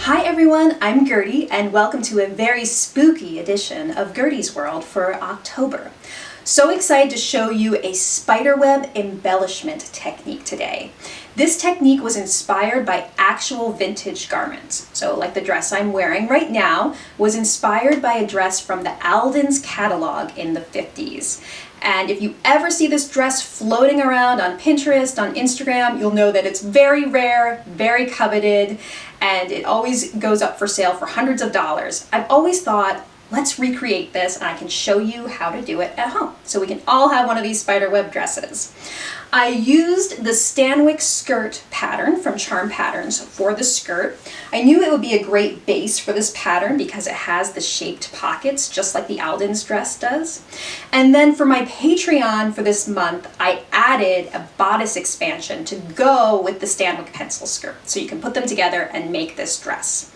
Hi everyone, I'm Gertie and welcome to a very spooky edition of Gertie's World for October. So excited to show you a spiderweb embellishment technique today. This technique was inspired by actual vintage garments. So like the dress I'm wearing right now was inspired by a dress from the Alden's catalog in the 50s. And if you ever see this dress floating around on Pinterest, on Instagram, you'll know that it's very rare, very coveted, and it always goes up for sale for hundreds of dollars. I've always thought, let's recreate this and I can show you how to do it at home. So we can all have one of these spiderweb dresses. I used the Stanwick skirt pattern from Charm Patterns for the skirt. I knew it would be a great base for this pattern because it has the shaped pockets just like the Alden's dress does. And then for my Patreon for this month, I added a bodice expansion to go with the Stanwick pencil skirt. So you can put them together and make this dress.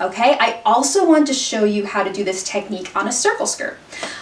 Okay, I also want to show you how to do this technique on a circle skirt.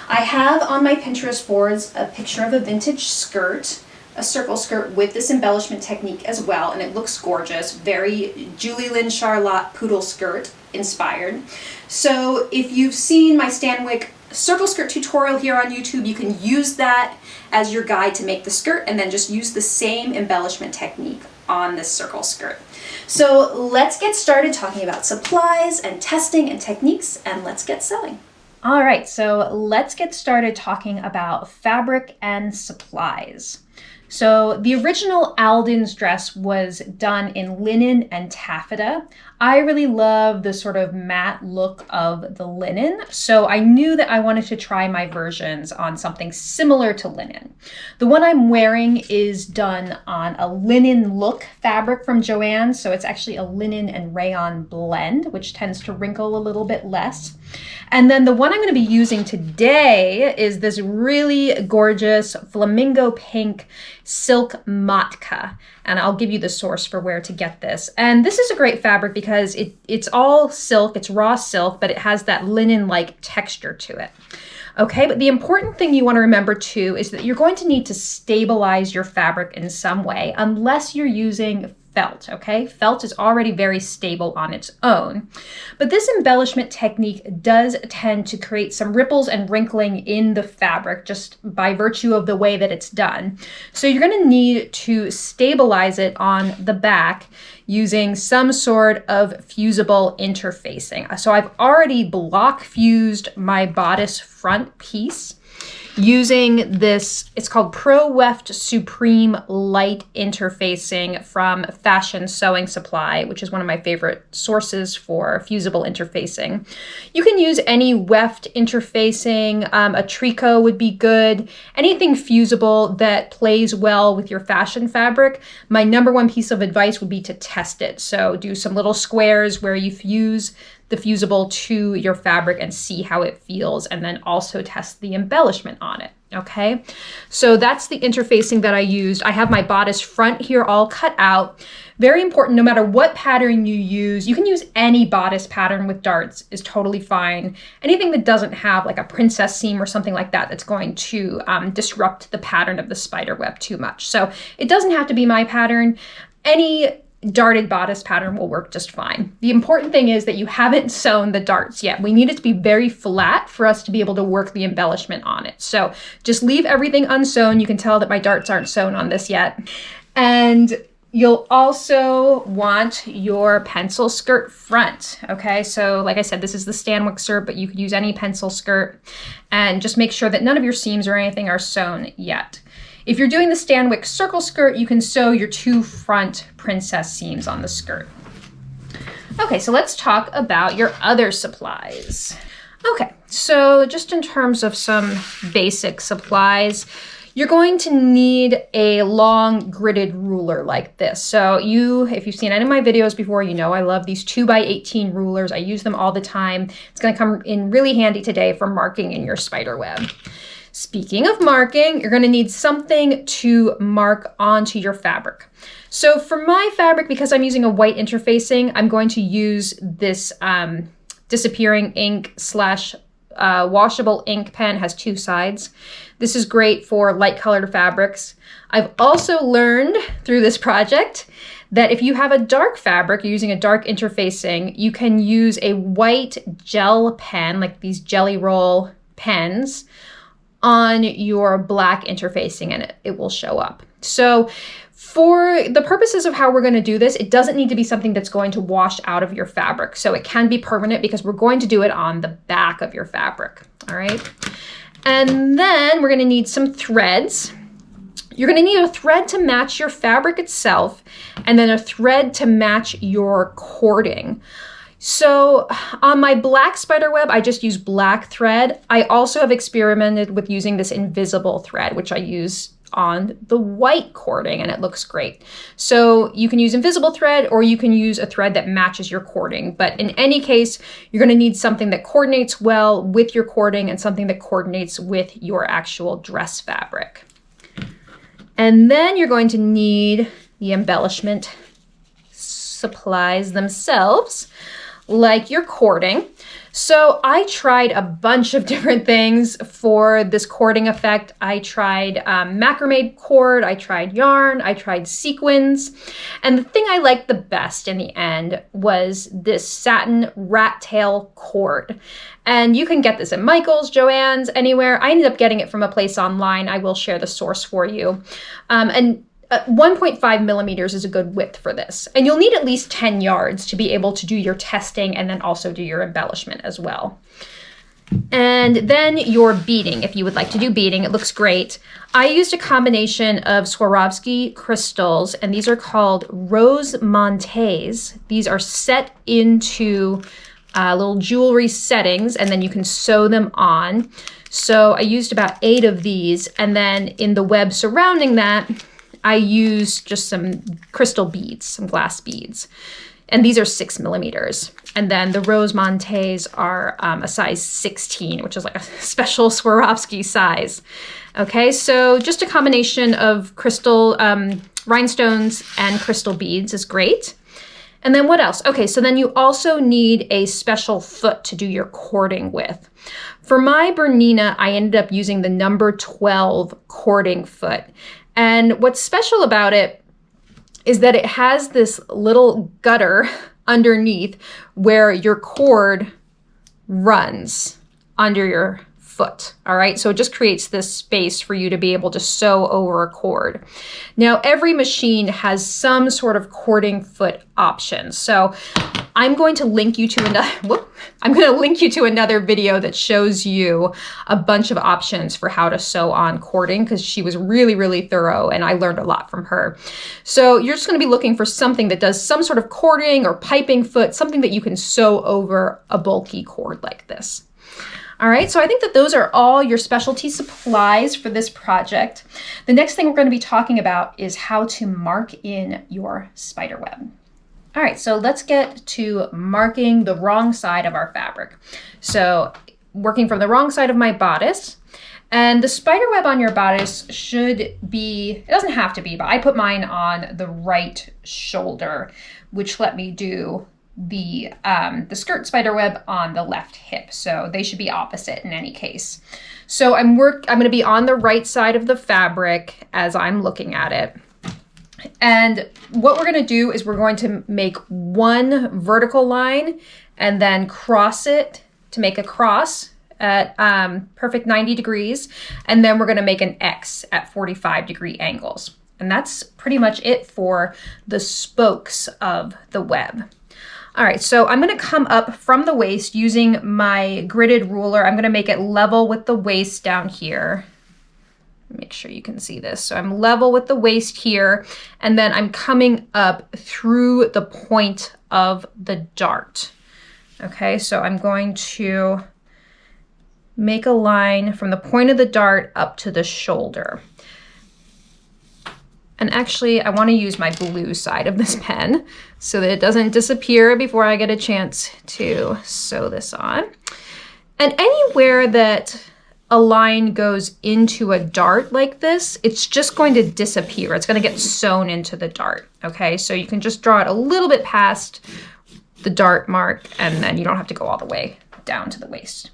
I have on my Pinterest boards a picture of a vintage skirt, a circle skirt with this embellishment technique as well, and it looks gorgeous, very Julie Lynn Charlotte poodle skirt inspired. So if you've seen my Stanwick circle skirt tutorial here on YouTube, you can use that as your guide to make the skirt and then just use the same embellishment technique on this circle skirt. So let's get started talking about supplies and testing and techniques, and let's get sewing. All right, so let's get started talking about fabric and supplies. So the original Alden's dress was done in linen and taffeta. I really love the sort of matte look of the linen, so I knew that I wanted to try my versions on something similar to linen. The one I'm wearing is done on a linen look fabric from Joann, so it's actually a linen and rayon blend, which tends to wrinkle a little bit less. And then the one I'm going to be using today is this really gorgeous flamingo pink silk matka. And I'll give you the source for where to get this. And this is a great fabric because it's all silk, it's raw silk, but it has that linen-like texture to it. Okay, but the important thing you want to remember too is that you're going to need to stabilize your fabric in some way unless you're using felt, okay? Felt is already very stable on its own. But this embellishment technique does tend to create some ripples and wrinkling in the fabric just by virtue of the way that it's done. So you're going to need to stabilize it on the back using some sort of fusible interfacing. So I've already block fused my bodice front piece using this, it's called Pro Weft Supreme Light Interfacing from Fashion Sewing Supply, which is one of my favorite sources for fusible interfacing. You can use any weft interfacing, a tricot would be good, anything fusible that plays well with your fashion fabric. My number one piece of advice would be to test it. So do some little squares where you fuse the fusible to your fabric and see how it feels, and then also test the embellishment on it, okay? So that's the interfacing that I used. I have my bodice front here all cut out. Very important, no matter what pattern you use, you can use any bodice pattern with darts is totally fine. Anything that doesn't have like a princess seam or something like that that's going to disrupt the pattern of the spider web too much. So it doesn't have to be my pattern. Any darted bodice pattern will work just fine. The important thing is that you haven't sewn the darts yet. We need it to be very flat for us to be able to work the embellishment on it. So just leave everything unsewn. You can tell that my darts aren't sewn on this yet. And you'll also want your pencil skirt front, okay? So like I said, this is the Stanwick skirt, but you could use any pencil skirt, and just make sure that none of your seams or anything are sewn yet. If you're doing the Stanwick circle skirt, you can sew your two front princess seams on the skirt. Okay, so let's talk about your other supplies. Okay, so just in terms of some basic supplies, you're going to need a long gridded ruler like this. So if you've seen any of my videos before, you know I love these 2x18 rulers. I use them all the time. It's going to come in really handy today for marking in your spider web. Speaking of marking, you're going to need something to mark onto your fabric. So for my fabric, because I'm using a white interfacing, I'm going to use this disappearing ink / washable ink pen. Has two sides. This is great for light colored fabrics. I've also learned through this project that if you have a dark fabric, you're using a dark interfacing, you can use a white gel pen, like these jelly roll pens, on your black interfacing, and it will show up. So for the purposes of how we're going to do this, it doesn't need to be something that's going to wash out of your fabric. So it can be permanent because we're going to do it on the back of your fabric. All right. And then we're going to need some threads. You're going to need a thread to match your fabric itself, and then a thread to match your cording. So on my black spiderweb, I just use black thread. I also have experimented with using this invisible thread, which I use on the white cording, and it looks great. So you can use invisible thread, or you can use a thread that matches your cording. But in any case, you're going to need something that coordinates well with your cording and something that coordinates with your actual dress fabric. And then you're going to need the embellishment supplies themselves, like your cording. So I tried a bunch of different things for this cording effect. I tried macrame cord, I tried yarn, I tried sequins. And the thing I liked the best in the end was this satin rat tail cord. And you can get this at Michael's, Joann's, anywhere. I ended up getting it from a place online. I will share the source for you. 1.5 millimeters is a good width for this. And you'll need at least 10 yards to be able to do your testing and then also do your embellishment as well. And then your beading, if you would like to do beading, it looks great. I used a combination of Swarovski crystals, and these are called rose Montees. These are set into little jewelry settings, and then you can sew them on. So I used about 8 of these, and then in the web surrounding that, I used just some crystal beads, some glass beads. And these are 6 millimeters. And then the Rose Montees are a size 16, which is like a special Swarovski size. Okay, so just a combination of crystal rhinestones and crystal beads is great. And then what else? Okay, so then you also need a special foot to do your cording with. For my Bernina, I ended up using the number 12 cording foot. And what's special about it is that it has this little gutter underneath where your cord runs under your foot. All right, so it just creates this space for you to be able to sew over a cord. Now, every machine has some sort of cording foot option. So I'm going to link you to another video that shows you a bunch of options for how to sew on cording, because she was really, really thorough and I learned a lot from her. So you're just going to be looking for something that does some sort of cording or piping foot, something that you can sew over a bulky cord like this. All right, so I think that those are all your specialty supplies for this project. The next thing we're going to be talking about is how to mark in your spiderweb. All right, so let's get to marking the wrong side of our fabric. So working from the wrong side of my bodice, and the spiderweb on your bodice should be, it doesn't have to be, but I put mine on the right shoulder, which let me do the skirt spiderweb on the left hip. So they should be opposite in any case. So I'm going to be on the right side of the fabric as I'm looking at it. And what we're going to do is we're going to make one vertical line and then cross it to make a cross at perfect 90 degrees. And then we're going to make an X at 45-degree angles. And that's pretty much it for the spokes of the web. All right, so I'm going to come up from the waist using my gridded ruler. I'm going to make it level with the waist down here. Make sure you can see this. So I'm level with the waist here, and then I'm coming up through the point of the dart. Okay, so I'm going to make a line from the point of the dart up to the shoulder. And actually, I want to use my blue side of this pen so that it doesn't disappear before I get a chance to sew this on. And anywhere that a line goes into a dart like this, it's just going to disappear. It's going to get sewn into the dart, okay? So you can just draw it a little bit past the dart mark, and then you don't have to go all the way down to the waist.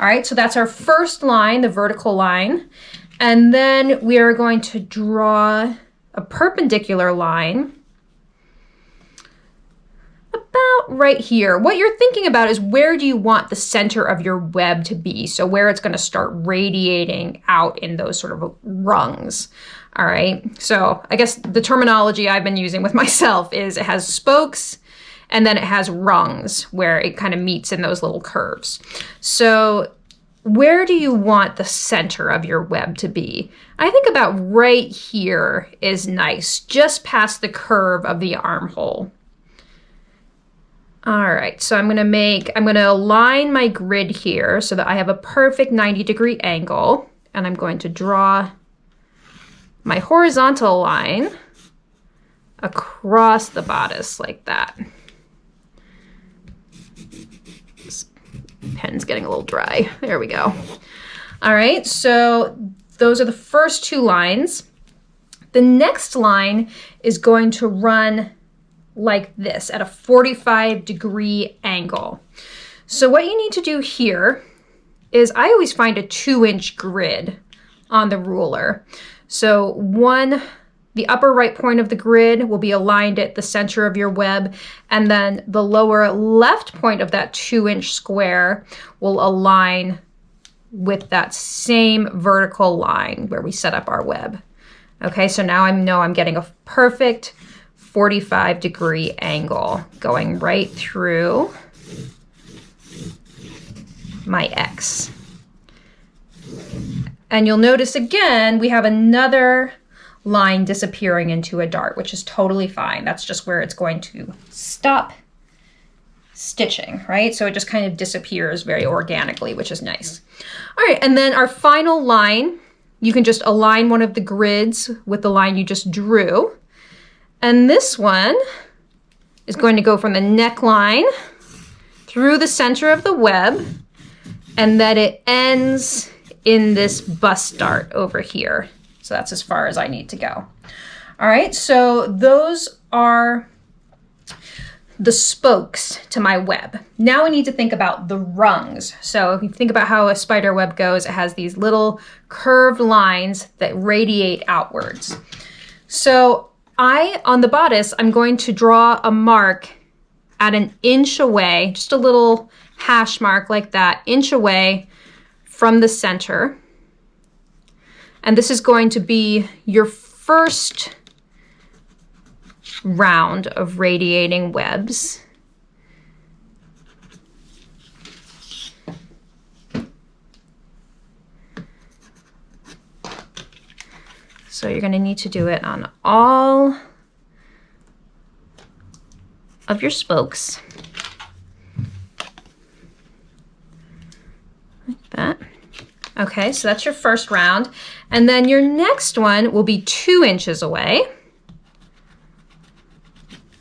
All right, so that's our first line, the vertical line. And then we are going to draw a perpendicular line about right here. What you're thinking about is where do you want the center of your web to be? So where it's going to start radiating out in those sort of rungs. All right. So I guess the terminology I've been using with myself is it has spokes and then it has rungs where it kind of meets in those little curves. So where do you want the center of your web to be? I think about right here is nice, just past the curve of the armhole. All right, so I'm gonna align my grid here so that I have a perfect 90-degree angle, and I'm going to draw my horizontal line across the bodice like that. This pen's getting a little dry. There we go. All right, so those are the first two lines. The next line is going to run like this at a 45-degree angle. So what you need to do here is I always find a 2-inch grid on the ruler. So the upper right point of the grid will be aligned at the center of your web, and then the lower left point of that 2-inch square will align with that same vertical line where we set up our web. Okay, so now I know I'm getting a perfect 45-degree angle going right through my X. And you'll notice again, we have another line disappearing into a dart, which is totally fine. That's just where it's going to stop stitching, right? So it just kind of disappears very organically, which is nice. All right, and then our final line, you can just align one of the grids with the line you just drew. And this one is going to go from the neckline through the center of the web, and then it ends in this bust dart over here. So that's as far as I need to go. All right, so those are the spokes to my web. Now I need to think about the rungs. So if you think about how a spider web goes, it has these little curved lines that radiate outwards. So on the bodice, I'm going to draw a mark at an inch away, just a little hash mark like that, inch away from the center. And this is going to be your first round of radiating webs. So you're going to need to do it on all of your spokes. Like that. Okay, so that's your first round. And then your next one will be 2 inches away.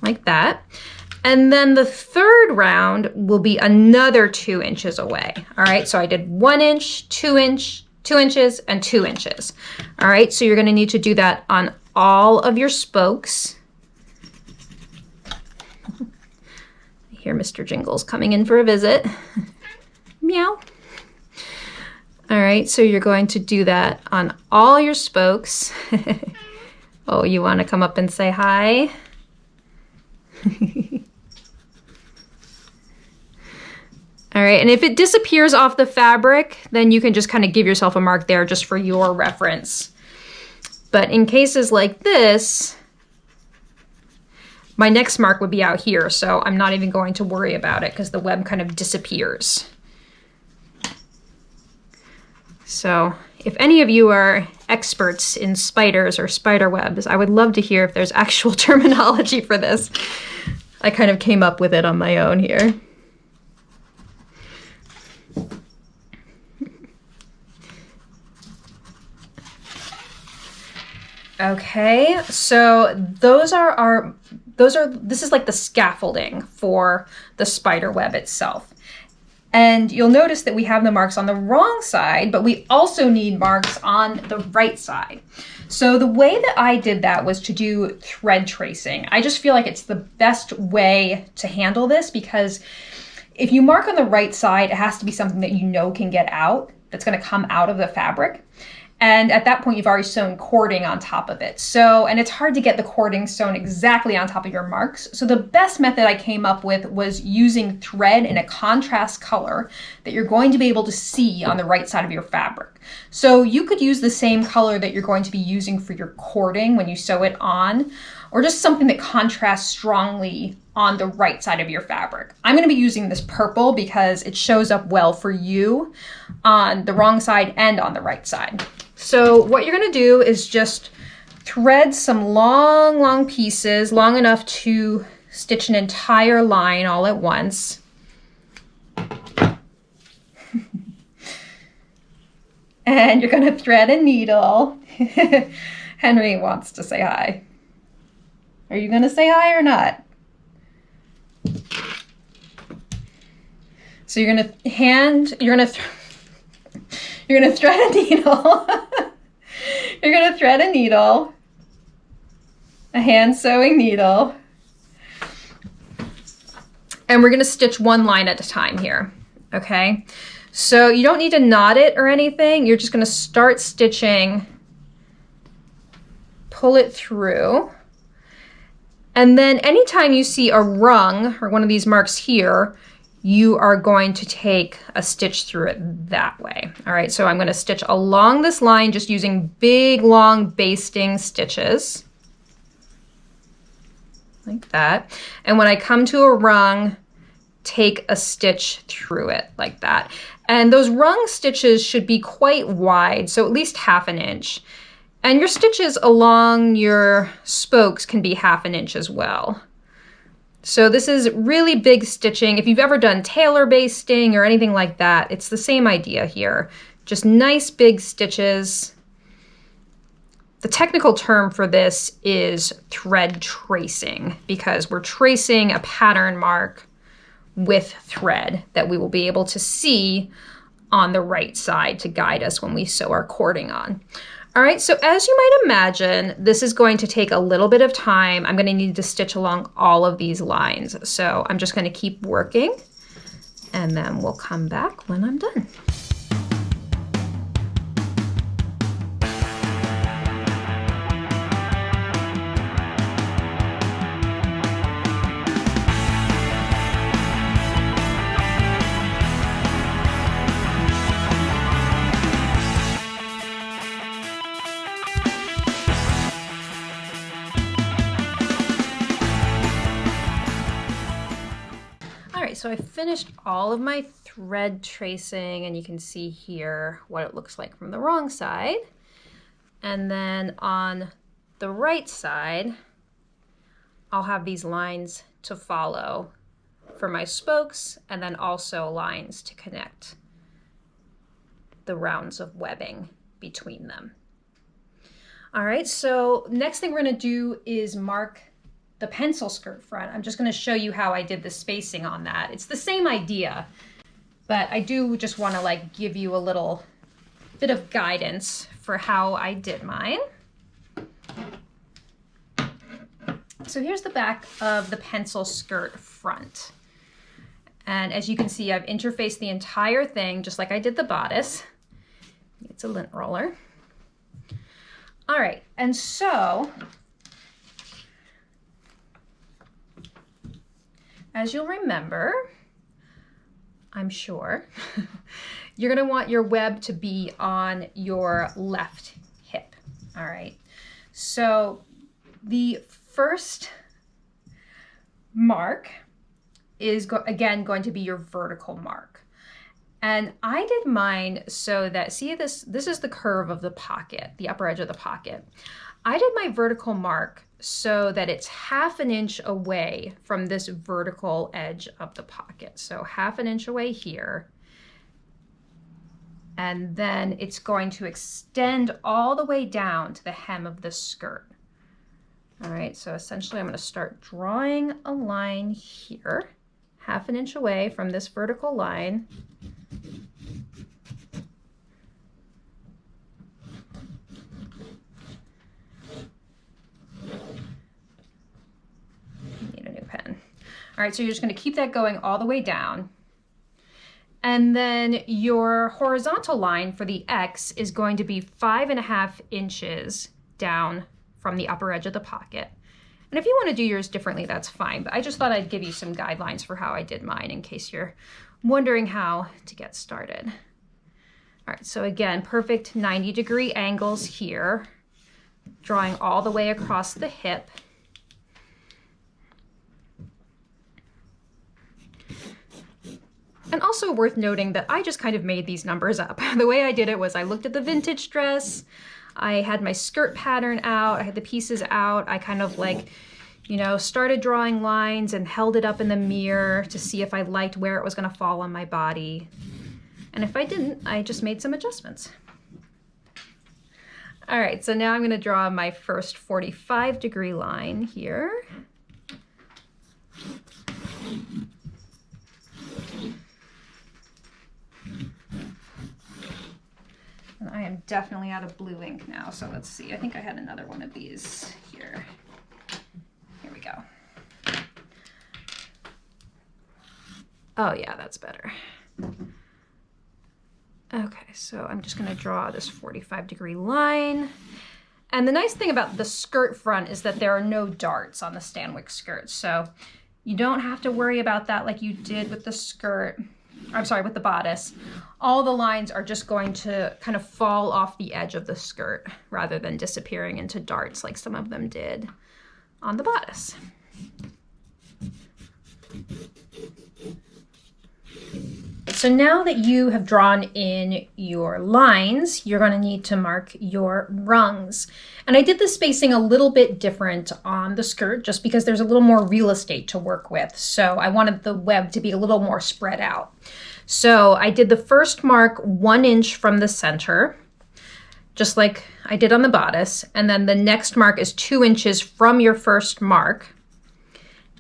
Like that. And then the third round will be another 2 inches away. All right, so I did 1 inch, 2 inch, 2 inches, and 2 inches. All right, so you're going to need to do that on all of your spokes. I hear Mr. Jingles coming in for a visit. Meow. All right, so you're going to do that on all your spokes. Oh, you want to come up and say hi? All right, and if it disappears off the fabric, then you can just kind of give yourself a mark there just for your reference. But in cases like this, my next mark would be out here, so I'm not even going to worry about it because the web kind of disappears. So if any of you are experts in spiders or spider webs, I would love to hear if there's actual terminology for this. I kind of came up with it on my own here. Okay, so this is like the scaffolding for the spider web itself. And you'll notice that we have the marks on the wrong side, but we also need marks on the right side. So the way that I did that was to do thread tracing. I just feel like it's the best way to handle this because if you mark on the right side, it has to be something that you know can get out, that's going to come out of the fabric. And at that point, you've already sewn cording on top of it. So, and it's hard to get the cording sewn exactly on top of your marks. So the best method I came up with was using thread in a contrast color that you're going to be able to see on the right side of your fabric. So you could use the same color that you're going to be using for your cording when you sew it on, or just something that contrasts strongly on the right side of your fabric. I'm going to be using this purple because it shows up well for you on the wrong side and on the right side. So what you're going to do is just thread some long pieces, long enough to stitch an entire line all at once. And you're going to thread a needle. Henry wants to say hi. Are you going to say hi or not? So you're going to thread a needle. You're going to thread a needle, a hand sewing needle, and we're going to stitch one line at a time here, okay? So you don't need to knot it or anything. You're just going to start stitching, pull it through, and then anytime you see a rung or one of these marks here, you are going to take a stitch through it that way. All right, so I'm going to stitch along this line just using big, long basting stitches like that. And when I come to a rung, take a stitch through it like that. And those rung stitches should be quite wide, so at least 1/2 inch. And your stitches along your spokes can be 1/2 inch as well. So this is really big stitching. If you've ever done tailor basting or anything like that, it's the same idea here. Just nice big stitches. The technical term for this is thread tracing because we're tracing a pattern mark with thread that we will be able to see on the right side to guide us when we sew our cording on. All right, so as you might imagine, this is going to take a little bit of time. I'm going to need to stitch along all of these lines. So I'm just going to keep working and then we'll come back when I'm done. So I finished all of my thread tracing and you can see here what it looks like from the wrong side. And then on the right side, I'll have these lines to follow for my spokes and then also lines to connect the rounds of webbing between them. All right, so next thing we're gonna do is mark the pencil skirt front. I'm just going to show you how I did the spacing on that. It's the same idea, but I do just want to like give you a little bit of guidance for how I did mine. So here's the back of the pencil skirt front. And as you can see, I've interfaced the entire thing just like I did the bodice. It's a lint roller. All right, and so as you'll remember, I'm sure, you're going to want your web to be on your left hip. All right. So the first mark is again going to be your vertical mark. And I did mine so that, see this is the curve of the pocket, the upper edge of the pocket. I did my vertical mark so that it's 1/2 inch away from this vertical edge of the pocket. So 1/2 inch away here. And then it's going to extend all the way down to the hem of the skirt. All right, so essentially I'm going to start drawing a line here, 1/2 inch away from this vertical line. All right, so you're just going to keep that going all the way down. And then your horizontal line for the X is going to be 5.5 inches down from the upper edge of the pocket. And if you want to do yours differently, that's fine. But I just thought I'd give you some guidelines for how I did mine in case you're wondering how to get started. All right, so again, perfect 90-degree angles here, drawing all the way across the hip. And also worth noting that I just kind of made these numbers up. The way I did it was I looked at the vintage dress, I had my skirt pattern out, I had the pieces out, I kind of like, you know, started drawing lines and held it up in the mirror to see if I liked where it was gonna fall on my body. And if I didn't, I just made some adjustments. All right, so now I'm gonna draw my first 45-degree line here. And I am definitely out of blue ink now, so let's see. I think I had another one of these here. Here we go. Oh yeah, that's better. Okay, so I'm just gonna draw this 45-degree line. And the nice thing about the skirt front is that there are no darts on the Stanwyck skirt, so you don't have to worry about that like you did with the skirt. I'm sorry, with the bodice. All the lines are just going to kind of fall off the edge of the skirt rather than disappearing into darts like some of them did on the bodice. So now that you have drawn in your lines, you're going to need to mark your rungs. And I did the spacing a little bit different on the skirt just because there's a little more real estate to work with. So I wanted the web to be a little more spread out. So I did the first mark 1 inch from the center, just like I did on the bodice. And then the next mark is 2 inches from your first mark.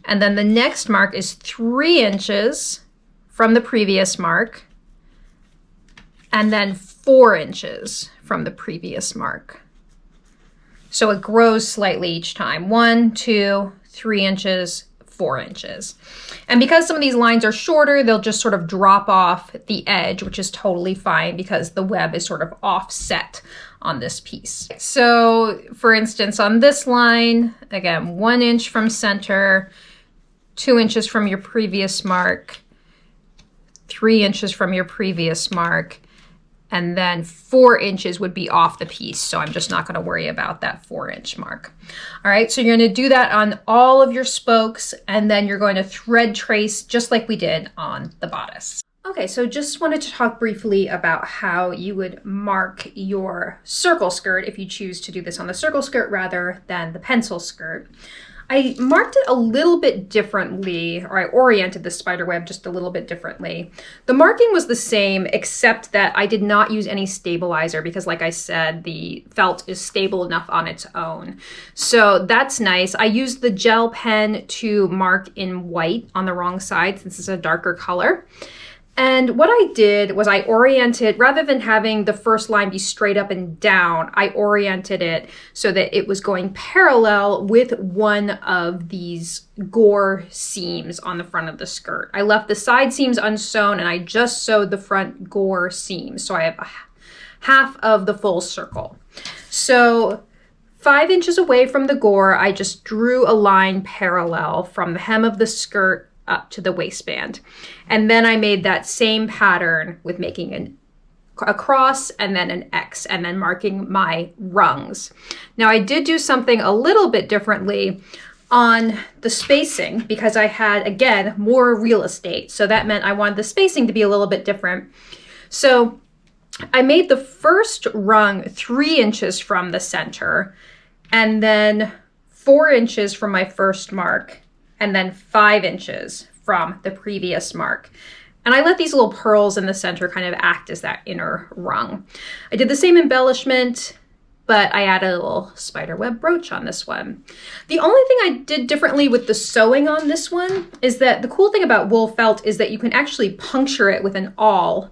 And then the next mark is 3 inches from the previous mark, and then 4 inches from the previous mark. So it grows slightly each time. 1, 2, 3 inches, 4 inches. And because some of these lines are shorter, they'll just sort of drop off the edge, which is totally fine because the web is sort of offset on this piece. So for instance, on this line, again, 1 inch from center, 2 inches from your previous mark, 3 inches from your previous mark, and then 4 inches would be off the piece. So I'm just not going to worry about that 4-inch mark. All right, so you're going to do that on all of your spokes, and then you're going to thread trace just like we did on the bodice. Okay, so just wanted to talk briefly about how you would mark your circle skirt if you choose to do this on the circle skirt rather than the pencil skirt. I marked it a little bit differently, or I oriented the spider web just a little bit differently. The marking was the same, except that I did not use any stabilizer because, like I said, the felt is stable enough on its own. So that's nice. I used the gel pen to mark in white on the wrong side since it's a darker color. And what I did was I oriented, rather than having the first line be straight up and down, I oriented it so that it was going parallel with one of these gore seams on the front of the skirt. I left the side seams unsewn and I just sewed the front gore seams. So I have half of the full circle. So 5 inches away from the gore, I just drew a line parallel from the hem of the skirt up to the waistband. And then I made that same pattern with making a cross and then an X and then marking my rungs. Now I did do something a little bit differently on the spacing because I had, again, more real estate. So that meant I wanted the spacing to be a little bit different. So I made the first rung 3 inches from the center and then 4 inches from my first mark, and then 5 inches from the previous mark. And I let these little pearls in the center kind of act as that inner rung. I did the same embellishment, but I added a little spiderweb brooch on this one. The only thing I did differently with the sewing on this one is that the cool thing about wool felt is that you can actually puncture it with an awl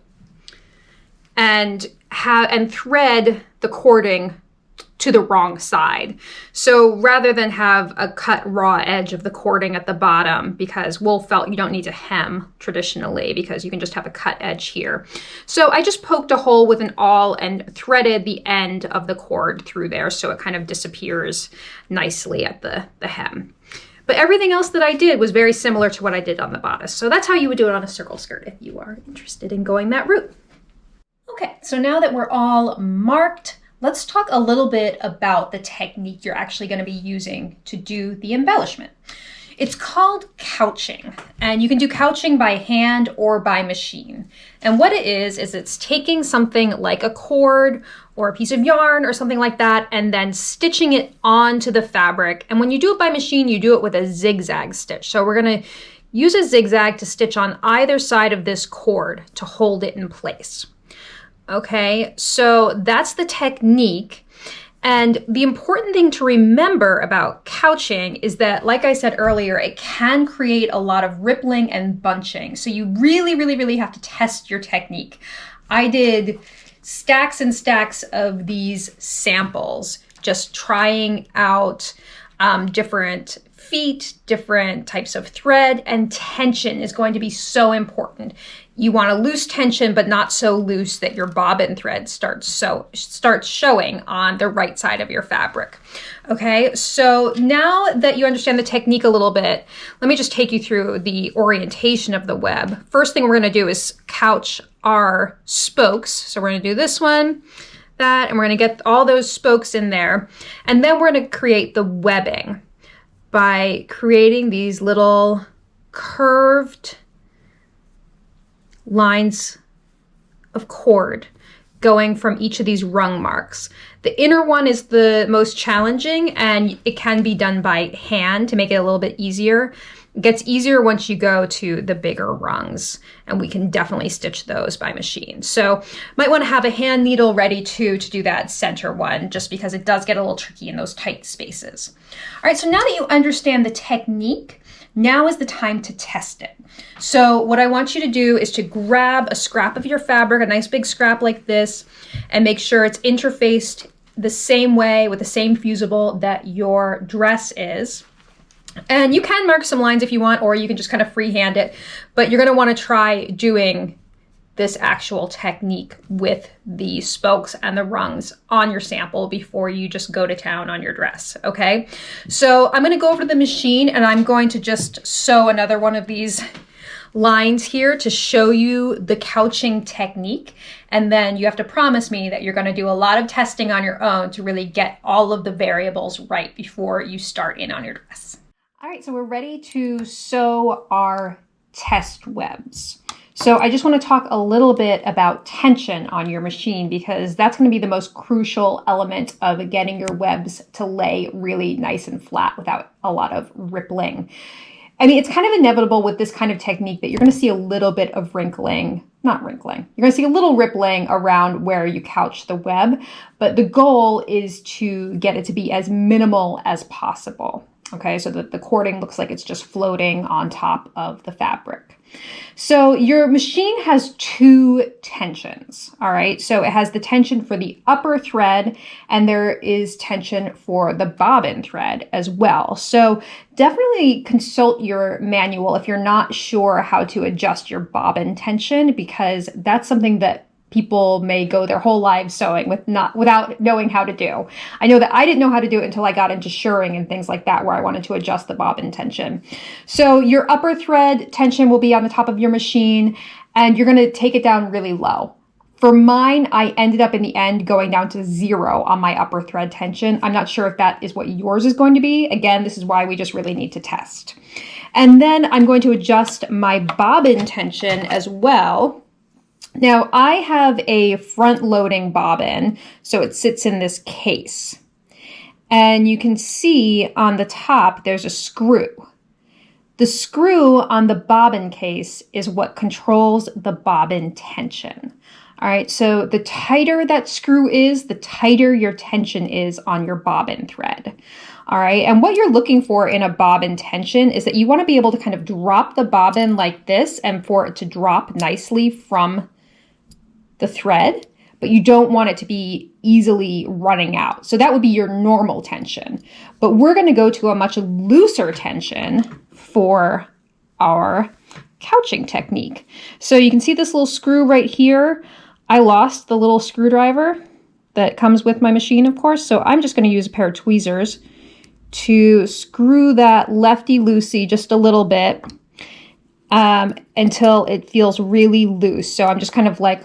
and thread the cording to the wrong side. So rather than have a cut raw edge of the cording at the bottom, because wool felt you don't need to hem traditionally because you can just have a cut edge here. So I just poked a hole with an awl and threaded the end of the cord through there so it kind of disappears nicely at the hem. But everything else that I did was very similar to what I did on the bodice. So that's how you would do it on a circle skirt if you are interested in going that route. Okay, so now that we're all marked, let's talk a little bit about the technique you're actually going to be using to do the embellishment. It's called couching, and you can do couching by hand or by machine. And what it is it's taking something like a cord or a piece of yarn or something like that and then stitching it onto the fabric. And when you do it by machine, you do it with a zigzag stitch. So we're going to use a zigzag to stitch on either side of this cord to hold it in place. Okay, so that's the technique. And the important thing to remember about couching is that, like I said earlier, it can create a lot of rippling and bunching. So you really have to test your technique. I did stacks and stacks of these samples, just trying out different feet, different types of thread, and tension is going to be so important. You want a loose tension, but not so loose that your bobbin thread starts showing on the right side of your fabric. Okay, so now that you understand the technique a little bit, let me just take you through the orientation of the web. First thing we're gonna do is couch our spokes. So we're gonna do this one, that, and we're gonna get all those spokes in there. And then we're gonna create the webbing by creating these little curved lines of cord going from each of these rung marks. The inner one is the most challenging, and it can be done by hand to make it a little bit easier. It gets easier once you go to the bigger rungs, and we can definitely stitch those by machine. So might want to have a hand needle ready to do that center one, just because it does get a little tricky in those tight spaces. All right, so now that you understand the technique, now is the time to test it. So what I want you to do is to grab a scrap of your fabric, a nice big scrap like this, and make sure it's interfaced the same way with the same fusible that your dress is. And you can mark some lines if you want, or you can just kind of freehand it, but you're going to want to try doing this actual technique with the spokes and the rungs on your sample before you just go to town on your dress, okay? So I'm gonna go over to the machine and I'm going to just sew another one of these lines here to show you the couching technique. And then you have to promise me that you're gonna do a lot of testing on your own to really get all of the variables right before you start in on your dress. All right, so we're ready to sew our test webs. So I just want to talk a little bit about tension on your machine, because that's going to be the most crucial element of getting your webs to lay really nice and flat without a lot of rippling. I mean, it's kind of inevitable with this kind of technique that you're going to see a little bit of not wrinkling. You're going to see a little rippling around where you couch the web, but the goal is to get it to be as minimal as possible. Okay, so that the cording looks like it's just floating on top of the fabric. So your machine has two tensions, all right? So it has the tension for the upper thread, and there is tension for the bobbin thread as well. So definitely consult your manual if you're not sure how to adjust your bobbin tension, because that's something that people may go their whole lives sewing without knowing how to do. I know that I didn't know how to do it until I got into shirring and things like that, where I wanted to adjust the bobbin tension. So your upper thread tension will be on the top of your machine, and you're going to take it down really low. For mine, I ended up in the end going down to 0 on my upper thread tension. I'm not sure if that is what yours is going to be. Again, this is why we just really need to test. And then I'm going to adjust my bobbin tension as well. Now, I have a front-loading bobbin, so it sits in this case. And you can see on the top, there's a screw. The screw on the bobbin case is what controls the bobbin tension. All right, so the tighter that screw is, the tighter your tension is on your bobbin thread. All right, and what you're looking for in a bobbin tension is that you want to be able to kind of drop the bobbin like this and for it to drop nicely from the thread, but you don't want it to be easily running out. So that would be your normal tension. But we're going to go to a much looser tension for our couching technique. So you can see this little screw right here. I lost the little screwdriver that comes with my machine, of course. So I'm just going to use a pair of tweezers to screw that lefty-loosey just a little bit until it feels really loose. So I'm just kind of like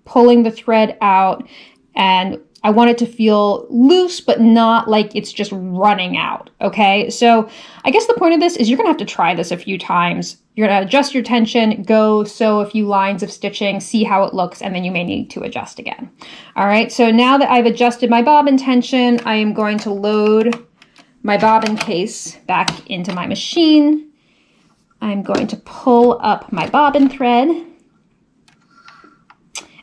pulling the thread out, and I want it to feel loose, but not like it's just running out, okay? So I guess the point of this is you're gonna have to try this a few times. You're gonna adjust your tension, go sew a few lines of stitching, see how it looks, and then you may need to adjust again. All right, so now that I've adjusted my bobbin tension, I am going to load my bobbin case back into my machine. I'm going to pull up my bobbin thread,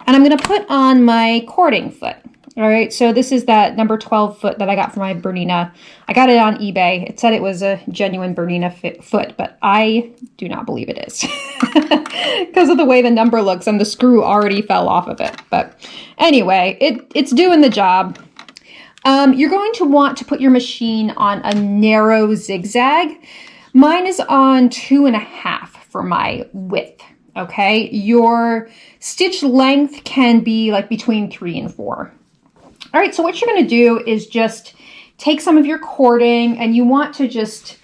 and I'm going to put on my cording foot. All right, so this is that number 12 foot that I got from my Bernina. I got it on eBay. It said it was a genuine Bernina foot, but I do not believe it is because of the way the number looks, and the screw already fell off of it. But anyway, it's doing the job. You're going to want to put your machine on a narrow zigzag. Mine is on 2.5 for my width. Okay, your stitch length can be like between 3 and 4. All right, so what you're going to do is just take some of your cording, and you want to just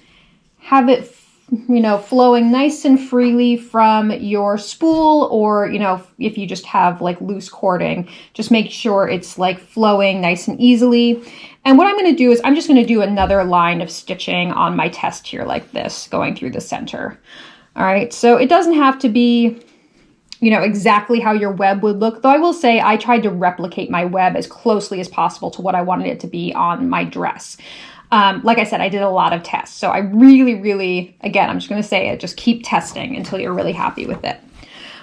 have it, you know, flowing nice and freely from your spool, or, you know, if you just have like loose cording, just make sure it's like flowing nice and easily. And what I'm going to do is I'm just going to do another line of stitching on my test here like this, going through the center. All right, so it doesn't have to be, you know, exactly how your web would look, though I will say I tried to replicate my web as closely as possible to what I wanted it to be on my dress. Like I said, I did a lot of tests, so I really, again, I'm just going to say it, just keep testing until you're really happy with it.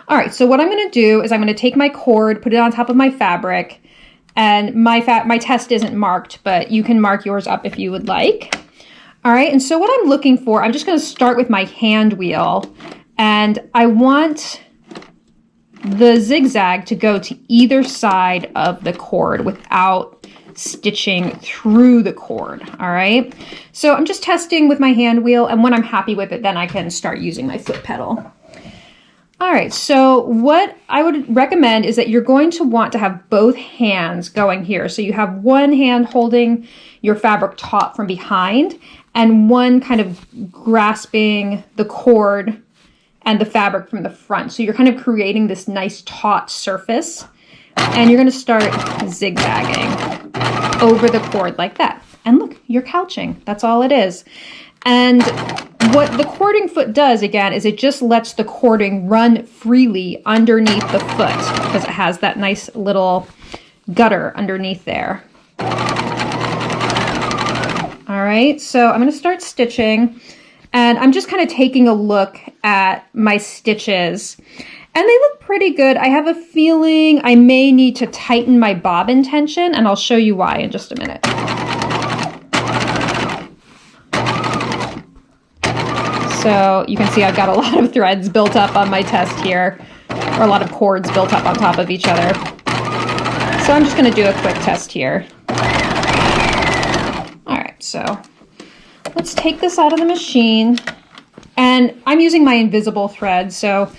All right, so what I'm going to do is I'm going to take my cord, put it on top of my fabric, and my test isn't marked, but you can mark yours up if you would like. All right, and so what I'm looking for, I'm just going to start with my hand wheel, and I want the zigzag to go to either side of the cord without stitching through the cord. All right, so I'm just testing with my hand wheel, and when I'm happy with it, then I can start using my foot pedal. All right, so what I would recommend is that you're going to want to have both hands going here. So you have one hand holding your fabric taut from behind, and one kind of grasping the cord and the fabric from the front. So you're kind of creating this nice taut surface, and you're going to start zigzagging over the cord like that. And look, you're couching. That's all it is. And what the cording foot does, again, is it just lets the cording run freely underneath the foot because it has that nice little gutter underneath there. All right, so I'm going to start stitching, and I'm just kind of taking a look at my stitches, and they look pretty good. I have a feeling I may need to tighten my bobbin tension, and I'll show you why in just a minute. So you can see I've got a lot of threads built up on my test here, or a lot of cords built up on top of each other. So I'm just going to do a quick test here. So let's take this out of the machine, and I'm using my invisible thread, so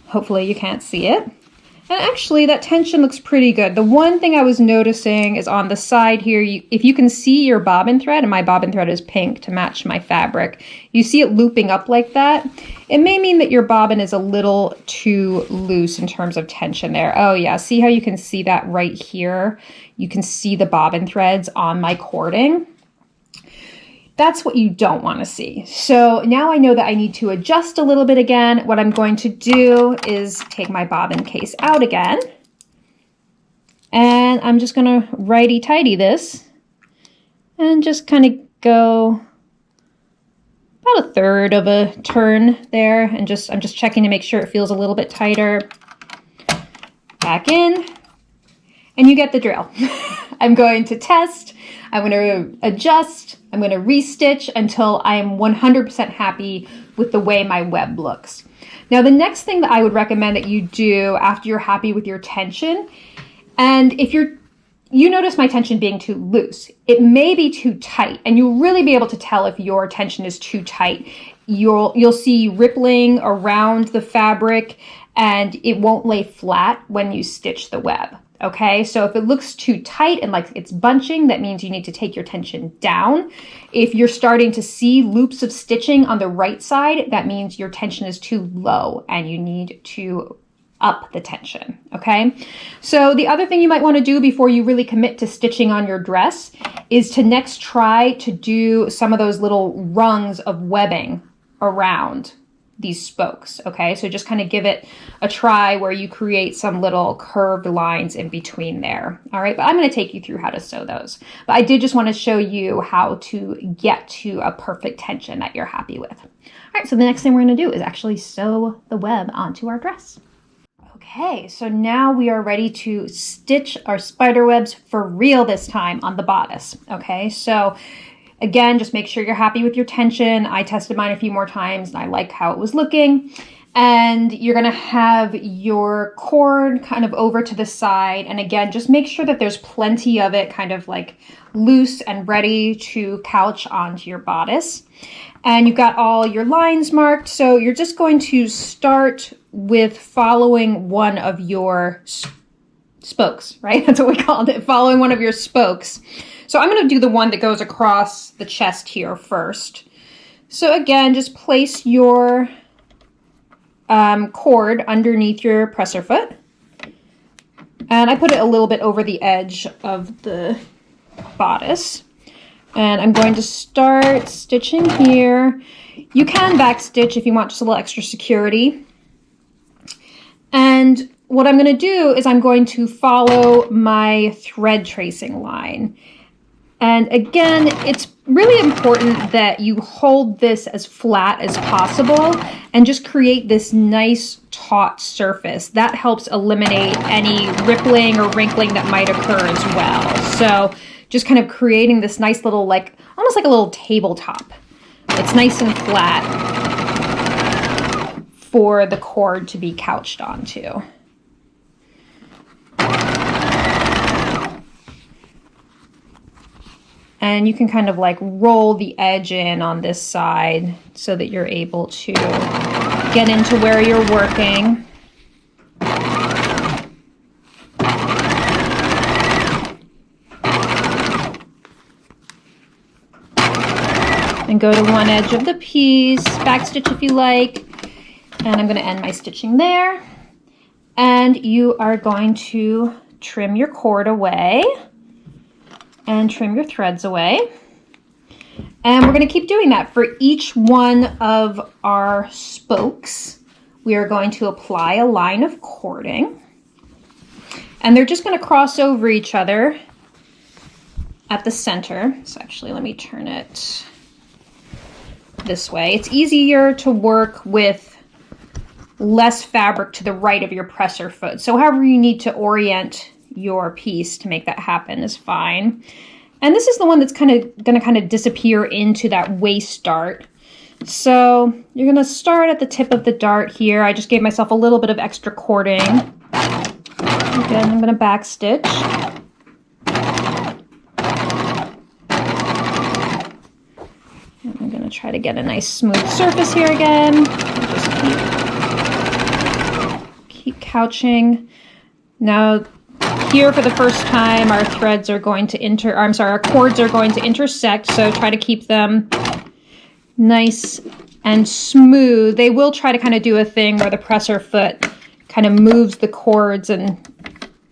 hopefully you can't see it. And actually that tension looks pretty good. The one thing I was noticing is on the side here, if you can see your bobbin thread, and my bobbin thread is pink to match my fabric, you see it looping up like that. It may mean that your bobbin is a little too loose in terms of tension there. Oh yeah, see how you can see that right here? You can see the bobbin threads on my cording. That's what you don't want to see. So now I know that I need to adjust a little bit again. What I'm going to do is take my bobbin case out again. And I'm just going to righty-tighty this and just kind of go about 1/3 of a turn there. And I'm just checking to make sure it feels a little bit tighter. Back in. And you get the drill. I'm going to test. I'm going to adjust. I'm going to restitch until I am 100% happy with the way my web looks. Now, the next thing that I would recommend that you do after you're happy with your tension And if you notice my tension being too loose, it may be too tight, and you'll really be able to tell if your tension is too tight. You'll see rippling around the fabric, and it won't lay flat when you stitch the web. Okay, so if it looks too tight and like it's bunching, that means you need to take your tension down. If you're starting to see loops of stitching on the right side, that means your tension is too low and you need to up the tension. Okay, so the other thing you might want to do before you really commit to stitching on your dress is to next try to do some of those little rungs of webbing around these spokes. Okay, so just kind of give it a try where you create some little curved lines in between there. All right, but I'm going to take you through how to sew those. But I did just want to show you how to get to a perfect tension that you're happy with. All right, so the next thing we're going to do is actually sew the web onto our dress. Okay, so now we are ready to stitch our spider webs for real this time on the bodice. Okay, so again, just make sure you're happy with your tension. I tested mine a few more times and I like how it was looking. And you're gonna have your cord kind of over to the side. And again, just make sure that there's plenty of it kind of like loose and ready to couch onto your bodice. And you've got all your lines marked. So you're just going to start with following one of your spokes, right? That's what we called it, following one of your spokes. So I'm going to do the one that goes across the chest here first. So again, just place your cord underneath your presser foot. And I put it a little bit over the edge of the bodice. And I'm going to start stitching here. You can backstitch if you want just a little extra security. And what I'm going to do is I'm going to follow my thread tracing line. And again, it's really important that you hold this as flat as possible and just create this nice taut surface. That helps eliminate any rippling or wrinkling that might occur as well. So just kind of creating this nice little, like, almost like a little tabletop. It's nice and flat for the cord to be couched onto. And you can kind of like roll the edge in on this side so that you're able to get into where you're working. And go to one edge of the piece, backstitch if you like. And I'm going to end my stitching there. And you are going to trim your cord away and trim your threads away. And we're going to keep doing that for each one of our spokes. We are going to apply a line of cording, and they're just going to cross over each other at the center. So actually, let me turn it this way. It's easier to work with less fabric to the right of your presser foot. So however you need to orient your piece to make that happen is fine. And this is the one that's going to disappear into that waist dart. So you're going to start at the tip of the dart here. I just gave myself a little bit of extra cording. Again, I'm going to backstitch. And I'm going to try to get a nice smooth surface here again. Just keep couching. Now, here for the first time, our threads are going to our cords are going to intersect, so try to keep them nice and smooth. They will try to kind of do a thing where the presser foot kind of moves the cords and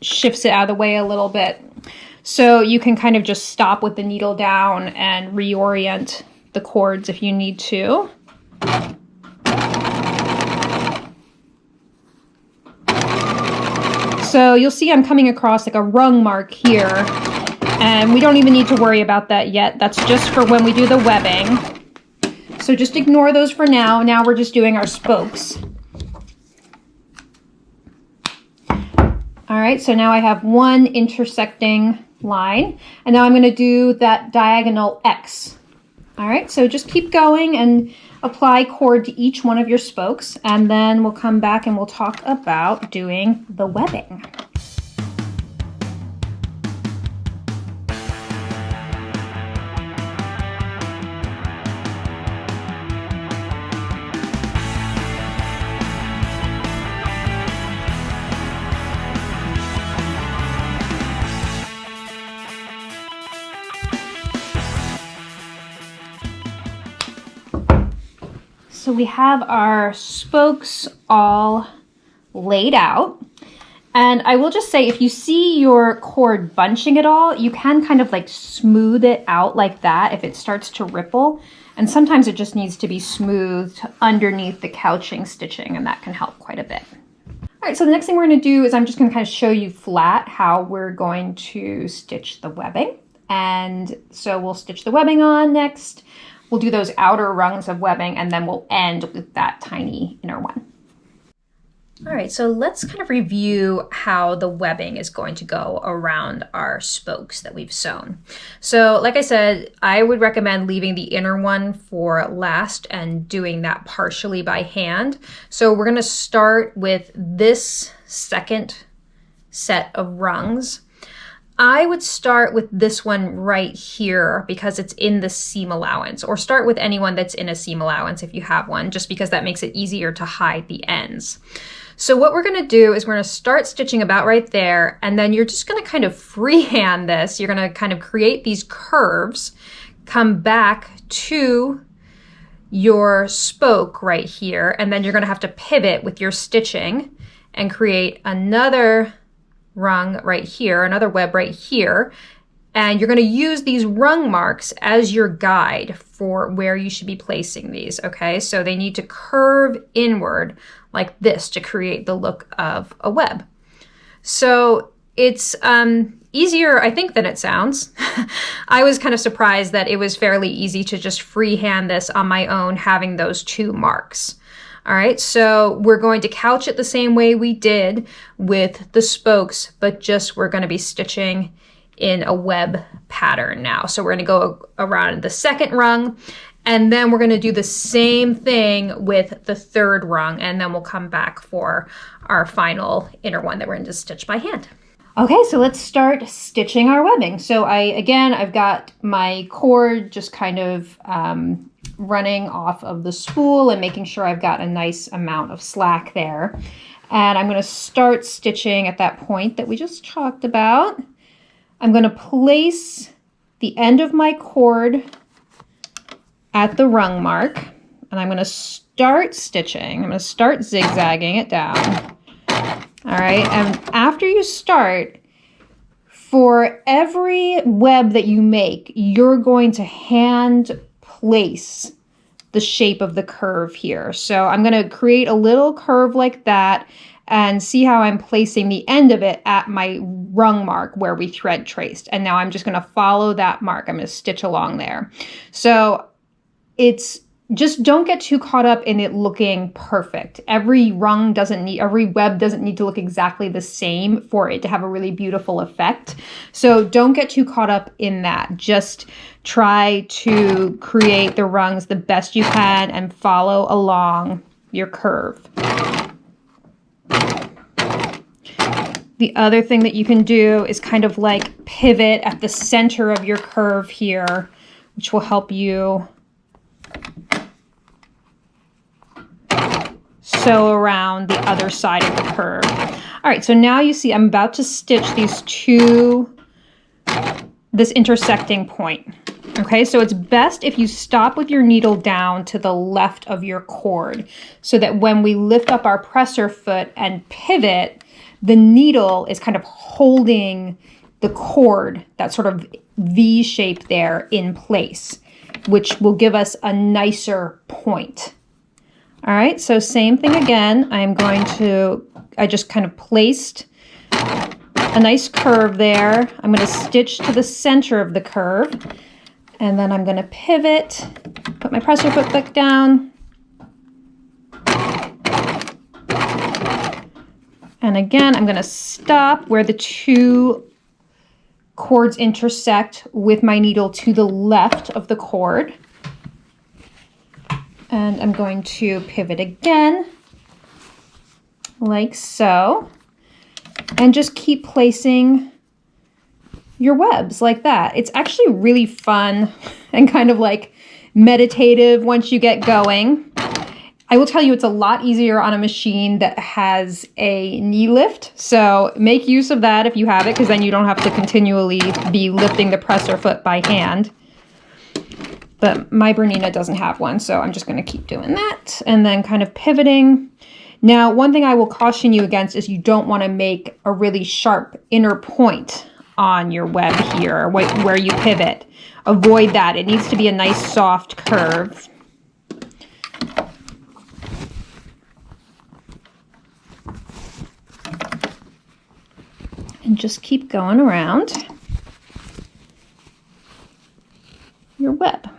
shifts it out of the way a little bit. So you can kind of just stop with the needle down and reorient the cords if you need to. So you'll see I'm coming across like a rung mark here, and we don't even need to worry about that yet. That's just for when we do the webbing. So just ignore those for now. Now we're just doing our spokes. All right, so now I have one intersecting line, and now I'm going to do that diagonal X. All right, so just keep going and apply cord to each one of your spokes, and then we'll come back and we'll talk about doing the webbing. so we have our spokes all laid out. And I will just say, if you see your cord bunching at all, you can kind of like smooth it out like that if it starts to ripple. And sometimes it just needs to be smoothed underneath the couching stitching, and that can help quite a bit. All right, so the next thing we're going to do is I'm just going to kind of show you flat how we're going to stitch the webbing. And so we'll stitch the webbing on next. We'll do those outer rungs of webbing, and then we'll end with that tiny inner one. All right, so let's kind of review how the webbing is going to go around our spokes that we've sewn. So like I said, I would recommend leaving the inner one for last and doing that partially by hand. So we're going to start with this second set of rungs. I would start with this one right here because it's in the seam allowance, or start with anyone that's in a seam allowance if you have one, just because that makes it easier to hide the ends. So what we're going to do is we're going to start stitching about right there, and then you're just going to kind of freehand this. You're going to kind of create these curves, come back to your spoke right here, and then you're going to have to pivot with your stitching and create another rung right here, another web right here, and you're going to use these rung marks as your guide for where you should be placing these, okay? So they need to curve inward like this to create the look of a web. So it's easier, I think, than it sounds. I was kind of surprised that it was fairly easy to just freehand this on my own, having those two marks. All right, so we're going to couch it the same way we did with the spokes, but just we're going to be stitching in a web pattern now. So we're going to go around the second rung, and then we're going to do the same thing with the third rung, and then we'll come back for our final inner one that we're going to stitch by hand. Okay, so let's start stitching our webbing. So I've got my cord just kind of running off of the spool and making sure I've got a nice amount of slack there. And I'm going to start stitching at that point that we just talked about. I'm going to place the end of my cord at the rung mark, and I'm going to start stitching. I'm going to start zigzagging it down. All right, and after you start, for every web that you make, you're going to hand place the shape of the curve here. So I'm going to create a little curve like that and see how I'm placing the end of it at my rung mark where we thread traced. And now I'm just going to follow that mark. I'm going to stitch along there. So it's just, don't get too caught up in it looking perfect. Every web doesn't need to look exactly the same for it to have a really beautiful effect. So don't get too caught up in that. Just try to create the rungs the best you can and follow along your curve. The other thing that you can do is kind of like pivot at the center of your curve here, which will help you sew around the other side of the curve. All right, so now you see I'm about to stitch this intersecting point. Okay, so it's best if you stop with your needle down to the left of your cord so that when we lift up our presser foot and pivot, the needle is kind of holding the cord, that sort of V shape there, in place, which will give us a nicer point. All right, so same thing again. I just kind of placed a nice curve there. I'm going to stitch to the center of the curve, and then I'm going to pivot, put my presser foot back down. And again, I'm going to stop where the two cords intersect with my needle to the left of the cord. And I'm going to pivot again, like so, and just keep placing your webs like that. It's actually really fun and kind of like meditative once you get going. I will tell you it's a lot easier on a machine that has a knee lift, so make use of that if you have it, because then you don't have to continually be lifting the presser foot by hand. but my Bernina doesn't have one, so I'm just going to keep doing that and then kind of pivoting. Now, one thing I will caution you against is you don't want to make a really sharp inner point on your web here where you pivot. Avoid that. It needs to be a nice soft curve. And just keep going around your web.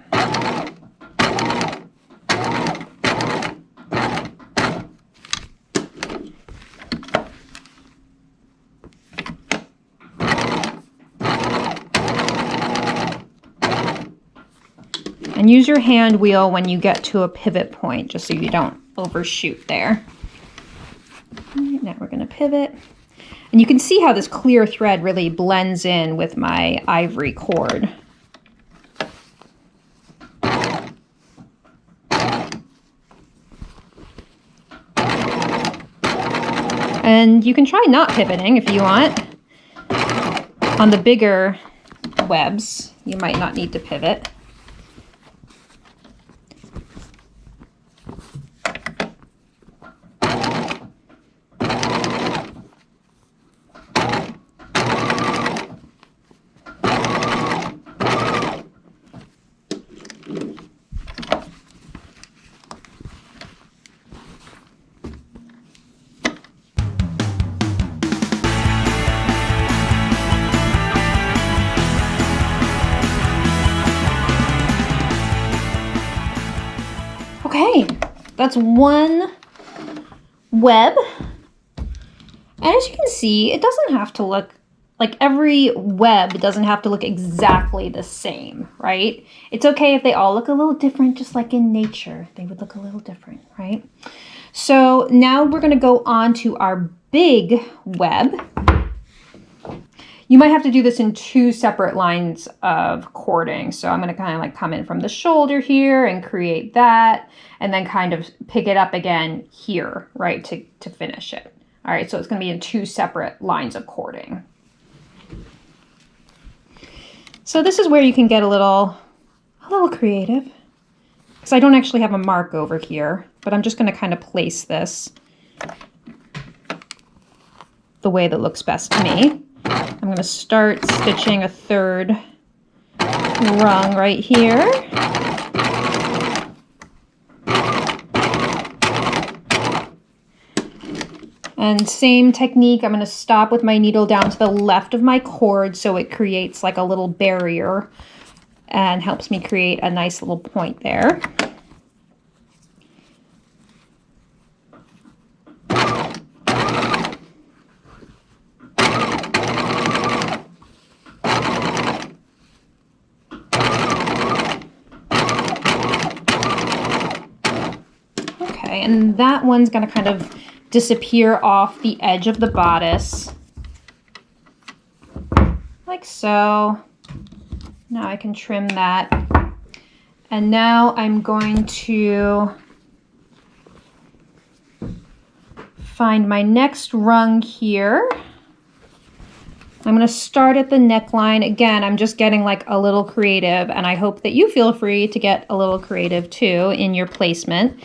And use your hand wheel when you get to a pivot point, just so you don't overshoot there. All right, now we're going to pivot. And you can see how this clear thread really blends in with my ivory cord. And you can try not pivoting if you want. On the bigger webs, you might not need to pivot. Okay, that's one web. And as you can see, it doesn't have to look like every web doesn't have to look exactly the same, right? It's okay if they all look a little different, just like in nature, they would look a little different, right? So now we're gonna go on to our big web. You might have to do this in two separate lines of cording. So I'm gonna kind of like come in from the shoulder here and create that, and then kind of pick it up again here, right, to finish it. All right, so it's gonna be in two separate lines of cording. So this is where you can get a little creative, because I don't actually have a mark over here, but I'm just gonna kind of place this the way that looks best to me. I'm going to start stitching a third rung right here. And same technique, I'm going to stop with my needle down to the left of my cord so it creates like a little barrier and helps me create a nice little point there. And that one's going to kind of disappear off the edge of the bodice, like so. Now I can trim that. And now I'm going to find my next rung here. I'm going to start at the neckline. Again, I'm just getting like a little creative, and I hope that you feel free to get a little creative too in your placement.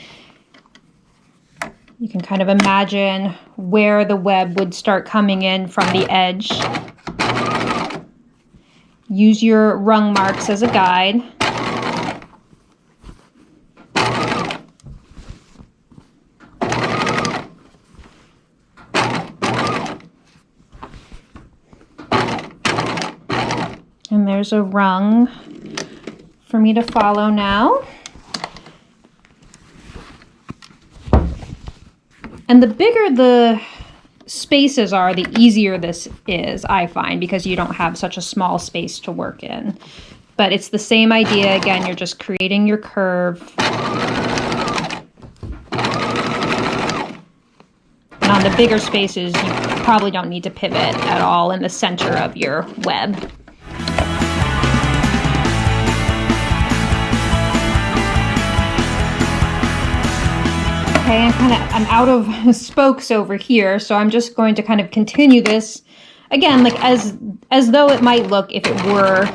You can kind of imagine where the web would start coming in from the edge. Use your rung marks as a guide. And there's a rung for me to follow now. And the bigger the spaces are, the easier this is, I find, because you don't have such a small space to work in. But it's the same idea. Again, you're just creating your curve. And on the bigger spaces, you probably don't need to pivot at all in the center of your web. Okay, I'm out of spokes over here, so I'm just going to kind of continue this again, like as though it might look if it were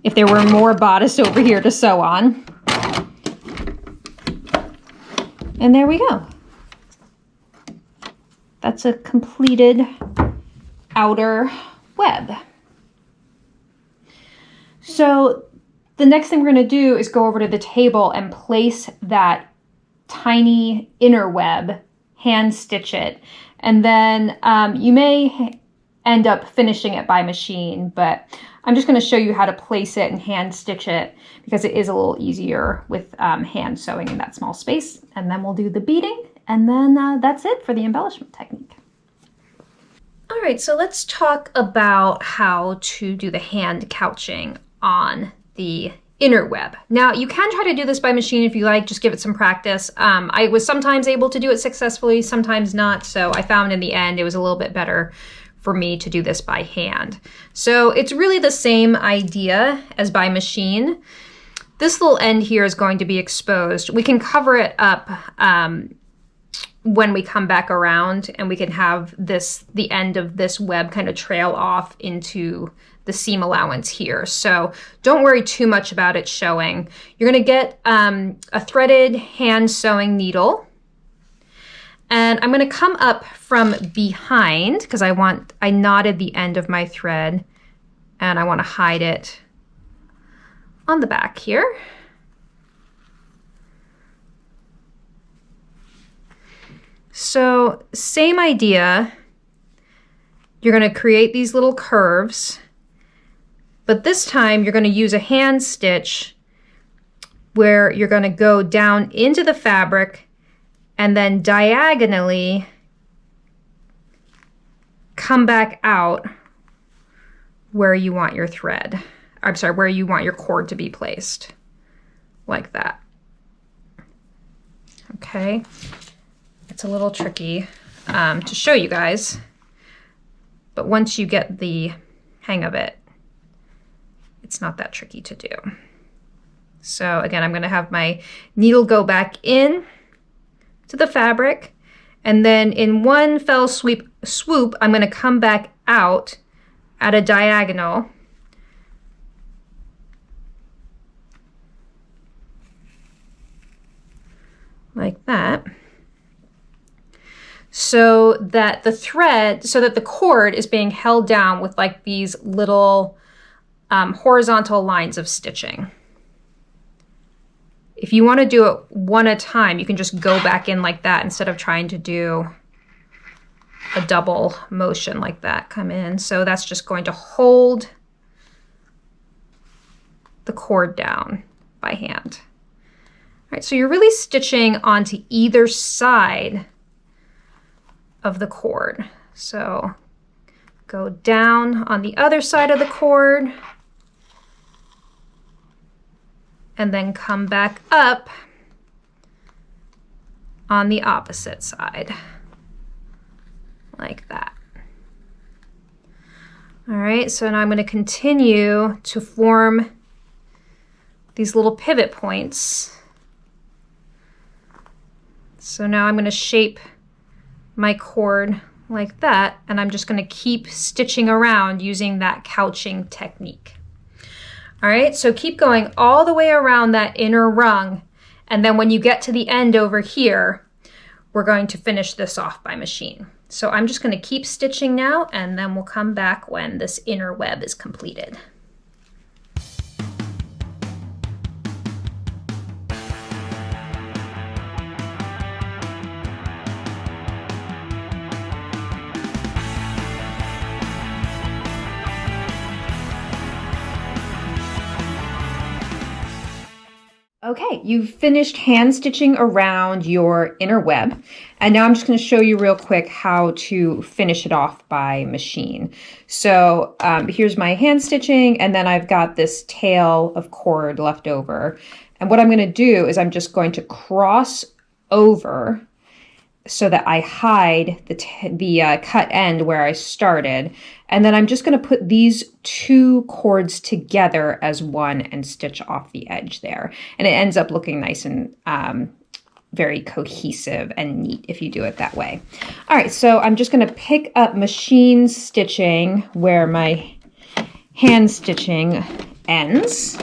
if there were more bodice over here to sew on. And there we go. That's a completed outer web. So the next thing we're going to do is go over to the table and place that tiny inner web, hand stitch it, and then you may end up finishing it by machine, but I'm just going to show you how to place it and hand stitch it because it is a little easier with hand sewing in that small space. And then we'll do the beading, and then that's it for the embellishment technique. All right, so let's talk about how to do the hand couching on the inner web. Now, you can try to do this by machine if you like, just give it some practice. I was sometimes able to do it successfully, sometimes not, so I found in the end it was a little bit better for me to do this by hand. So it's really the same idea as by machine. This little end here is going to be exposed. We can cover it up when we come back around, and we can have the end of this web kind of trail off into the seam allowance here. So don't worry too much about it showing. You're going to get a threaded hand sewing needle. And I'm going to come up from behind because I knotted the end of my thread and I want to hide it on the back here. So same idea. You're going to create these little curves, but this time you're going to use a hand stitch where you're going to go down into the fabric and then diagonally come back out where you want your thread. I'm sorry, where you want your cord to be placed, like that. Okay, it's a little tricky to show you guys, but once you get the hang of it, it's not that tricky to do. So again, I'm gonna have my needle go back in to the fabric, and then in one fell swoop, I'm going to come back out at a diagonal like that, so that the cord is being held down with like these little horizontal lines of stitching. If you want to do it one at a time, you can just go back in like that instead of trying to do a double motion like that. Come in. So that's just going to hold the cord down by hand. All right, so you're really stitching onto either side of the cord. So go down on the other side of the cord, and then come back up on the opposite side, like that. All right, so now I'm going to continue to form these little pivot points. So now I'm going to shape my cord like that, and I'm just going to keep stitching around using that couching technique. All right, so keep going all the way around that inner rung, and then when you get to the end over here, we're going to finish this off by machine. So I'm just going to keep stitching now, and then we'll come back when this inner web is completed. Okay, you've finished hand stitching around your inner web, and now I'm just going to show you real quick how to finish it off by machine. So here's my hand stitching, and then I've got this tail of cord left over. And what I'm going to do is I'm just going to cross over so that I hide the cut end where I started. And then I'm just going to put these two cords together as one and stitch off the edge there. And it ends up looking nice and very cohesive and neat if you do it that way. All right, so I'm just going to pick up machine stitching where my hand stitching ends.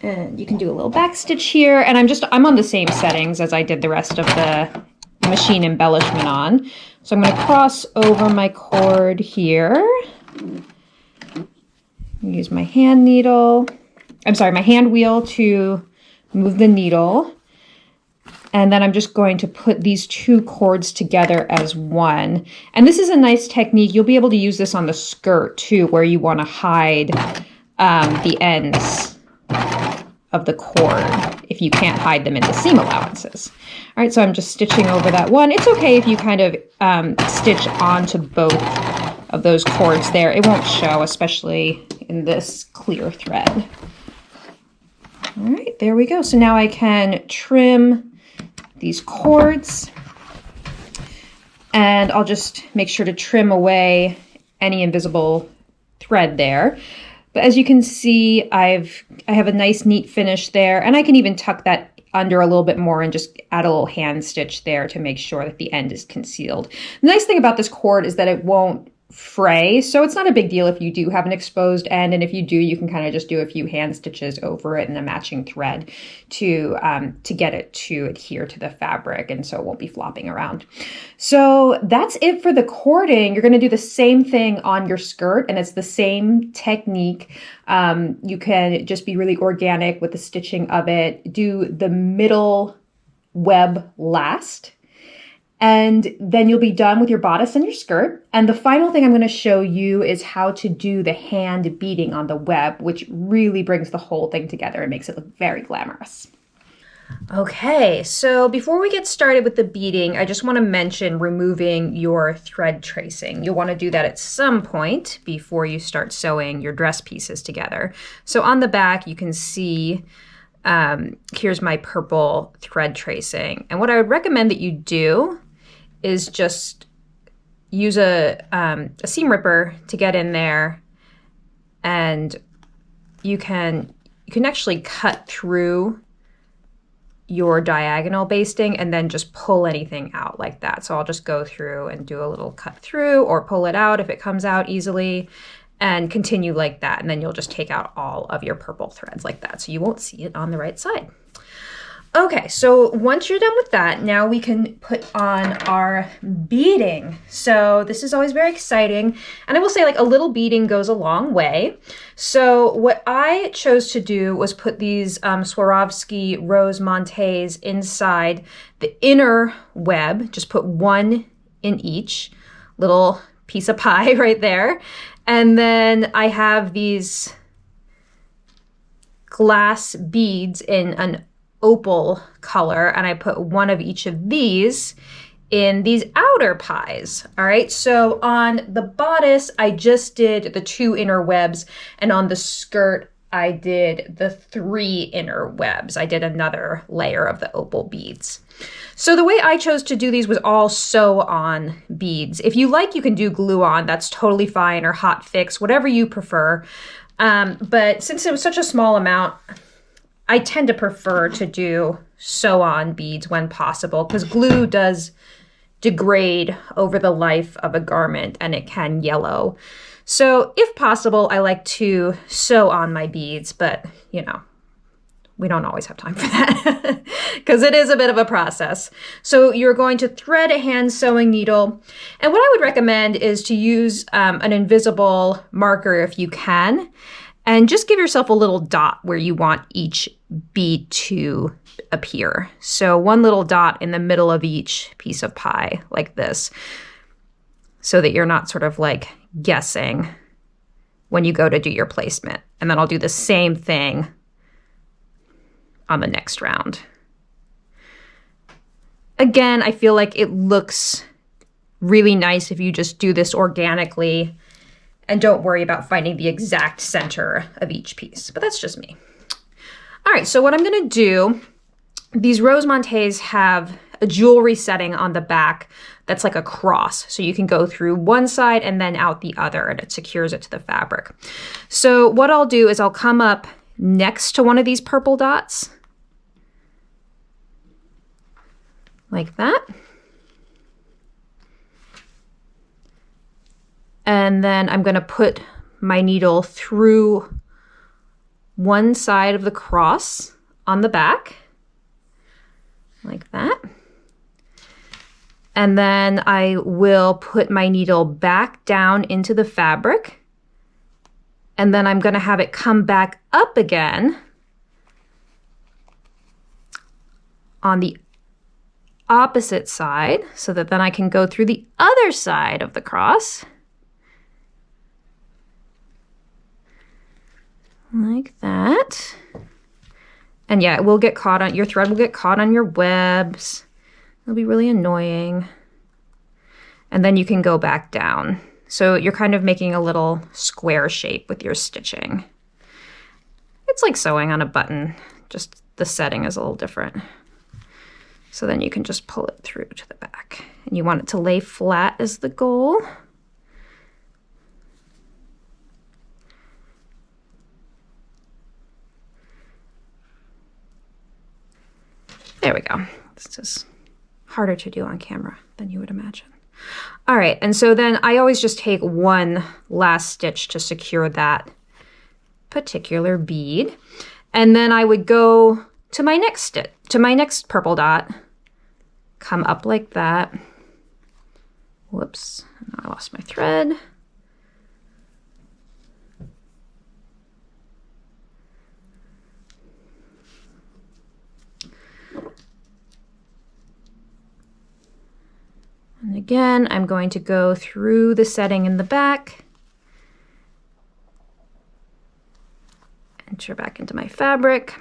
And you can do a little back stitch here. And I'm on the same settings as I did the rest of the machine embellishment on. So I'm going to cross over my cord here. Use my hand needle. My hand wheel to move the needle. And then I'm just going to put these two cords together as one. And this is a nice technique. You'll be able to use this on the skirt too, where you want to hide the ends of the cord if you can't hide them in the seam allowances. All right, so I'm just stitching over that one. It's okay if you kind of stitch onto both of those cords there. It won't show, especially in this clear thread. All right, there we go. So now I can trim these cords, and I'll just make sure to trim away any invisible thread there. But as you can see, I have a nice neat finish there, and I can even tuck that under a little bit more and just add a little hand stitch there to make sure that the end is concealed. The nice thing about this cord is that it won't fray, so it's not a big deal if you do have an exposed end, and if you do, you can kind of just do a few hand stitches over it and a matching thread to get it to adhere to the fabric, and so it won't be flopping around. So that's it for the cording. You're going to do the same thing on your skirt, and it's the same technique. You can just be really organic with the stitching of it. Do the middle web last, and then you'll be done with your bodice and your skirt. And the final thing I'm going to show you is how to do the hand beading on the web, which really brings the whole thing together and makes it look very glamorous. Okay, so before we get started with the beading, I just want to mention removing your thread tracing. You'll want to do that at some point before you start sewing your dress pieces together. So on the back, you can see here's my purple thread tracing. And what I would recommend that you do is just use a seam ripper to get in there, and you can actually cut through your diagonal basting and then just pull anything out like that. So I'll just go through and do a little cut through or pull it out if it comes out easily, and continue like that. And then you'll just take out all of your purple threads like that, so you won't see it on the right side. Okay, so once you're done with that, now we can put on our beading. So this is always very exciting. And I will say, like, a little beading goes a long way. So what I chose to do was put these Swarovski rose Montees inside the inner web. Just put one in each little piece of pie right there. And then I have these glass beads in an opal color, and I put one of each of these in these outer pies. All right, so on the bodice, I just did the 2 inner webs, and on the skirt, I did the 3 inner webs. I did another layer of the opal beads. So the way I chose to do these was all sew on beads. If you like, you can do glue on, that's totally fine, or hot fix, whatever you prefer. But since it was such a small amount, I tend to prefer to do sew on beads when possible, because glue does degrade over the life of a garment and it can yellow. So if possible, I like to sew on my beads, but you know, we don't always have time for that because it is a bit of a process. So you're going to thread a hand sewing needle. And what I would recommend is to use an invisible marker if you can, and just give yourself a little dot where you want each bead to appear. So one little dot in the middle of each piece of pie like this, so that you're not sort of like guessing when you go to do your placement. And then I'll do the same thing on the next round. Again, I feel like it looks really nice if you just do this organically and don't worry about finding the exact center of each piece, but that's just me. All right, so what I'm gonna do, these rose Montees have a jewelry setting on the back that's like a cross. So you can go through one side and then out the other, and it secures it to the fabric. So what I'll do is I'll come up next to one of these purple dots, like that. And then I'm gonna put my needle through one side of the cross on the back, like that. And then I will put my needle back down into the fabric. And then I'm gonna have it come back up again on the opposite side so that then I can go through the other side of the cross. Like that. And yeah, it will get caught on, your thread will get caught on your webs. It'll be really annoying. And then you can go back down. So you're kind of making a little square shape with your stitching. It's like sewing on a button, just the setting is a little different. So then you can just pull it through to the back. And you want it to lay flat as the goal. There we go. This is harder to do on camera than you would imagine. All right, and so then I always just take one last stitch to secure that particular bead. And then I would go to my next stitch, to my next purple dot, come up like that. Whoops, I lost my thread. And again, I'm going to go through the setting in the back, enter back into my fabric,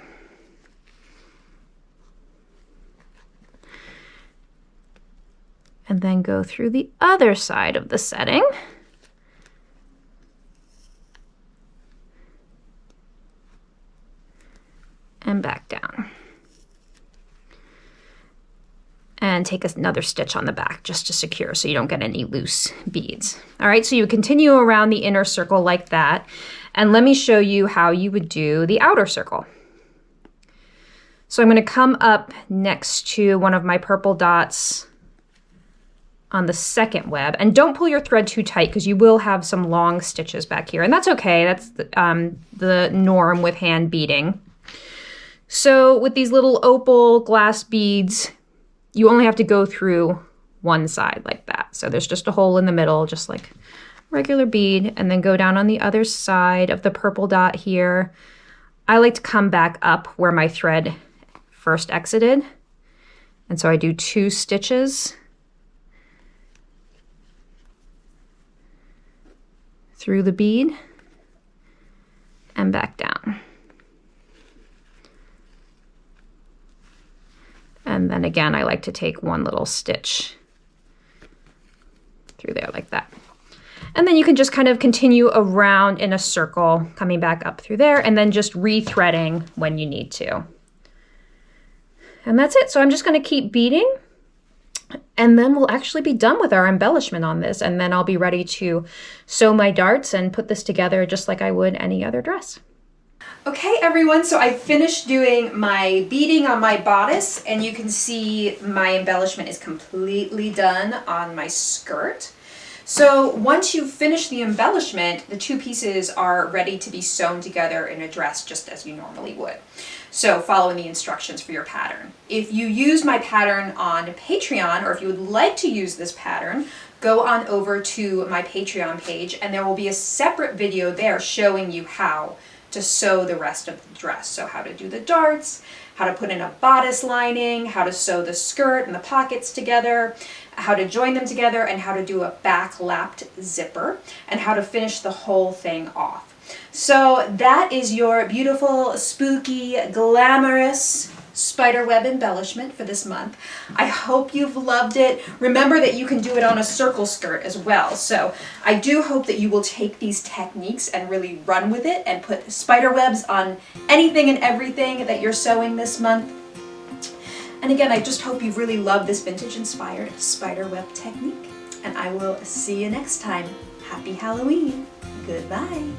and then go through the other side of the setting. And back down. And take another stitch on the back just to secure so you don't get any loose beads. All right, so you continue around the inner circle like that. And let me show you how you would do the outer circle. So I'm going to come up next to one of my purple dots on the second web. And don't pull your thread too tight because you will have some long stitches back here. And that's okay, that's the norm with hand beading. So with these little opal glass beads, you only have to go through one side like that. So there's just a hole in the middle, just like regular bead, and then go down on the other side of the purple dot here. I like to come back up where my thread first exited. And so I do 2 stitches through the bead and back down. And then again, I like to take one little stitch through there like that. And then you can just kind of continue around in a circle, coming back up through there, and then just rethreading when you need to. And that's it. So I'm just going to keep beading, and then we'll actually be done with our embellishment on this, and then I'll be ready to sew my darts and put this together just like I would any other dress. Okay everyone, so I finished doing my beading on my bodice, and you can see my embellishment is completely done on my skirt. So once you finish the embellishment, the 2 pieces are ready to be sewn together in a dress just as you normally would. So following the instructions for your pattern. If you use my pattern on Patreon, or if you would like to use this pattern, go on over to my Patreon page, and there will be a separate video there showing you how to sew the rest of the dress. So how to do the darts, how to put in a bodice lining, how to sew the skirt and the pockets together, how to join them together, and how to do a back lapped zipper, and how to finish the whole thing off. So that is your beautiful, spooky, glamorous spiderweb embellishment for this month. I hope you've loved it. Remember that you can do it on a circle skirt as well. So I do hope that you will take these techniques and really run with it and put spider webs on anything and everything that you're sewing this month. And again, I just hope you really love this vintage inspired spiderweb technique. And I will see you next time. Happy Halloween. Goodbye.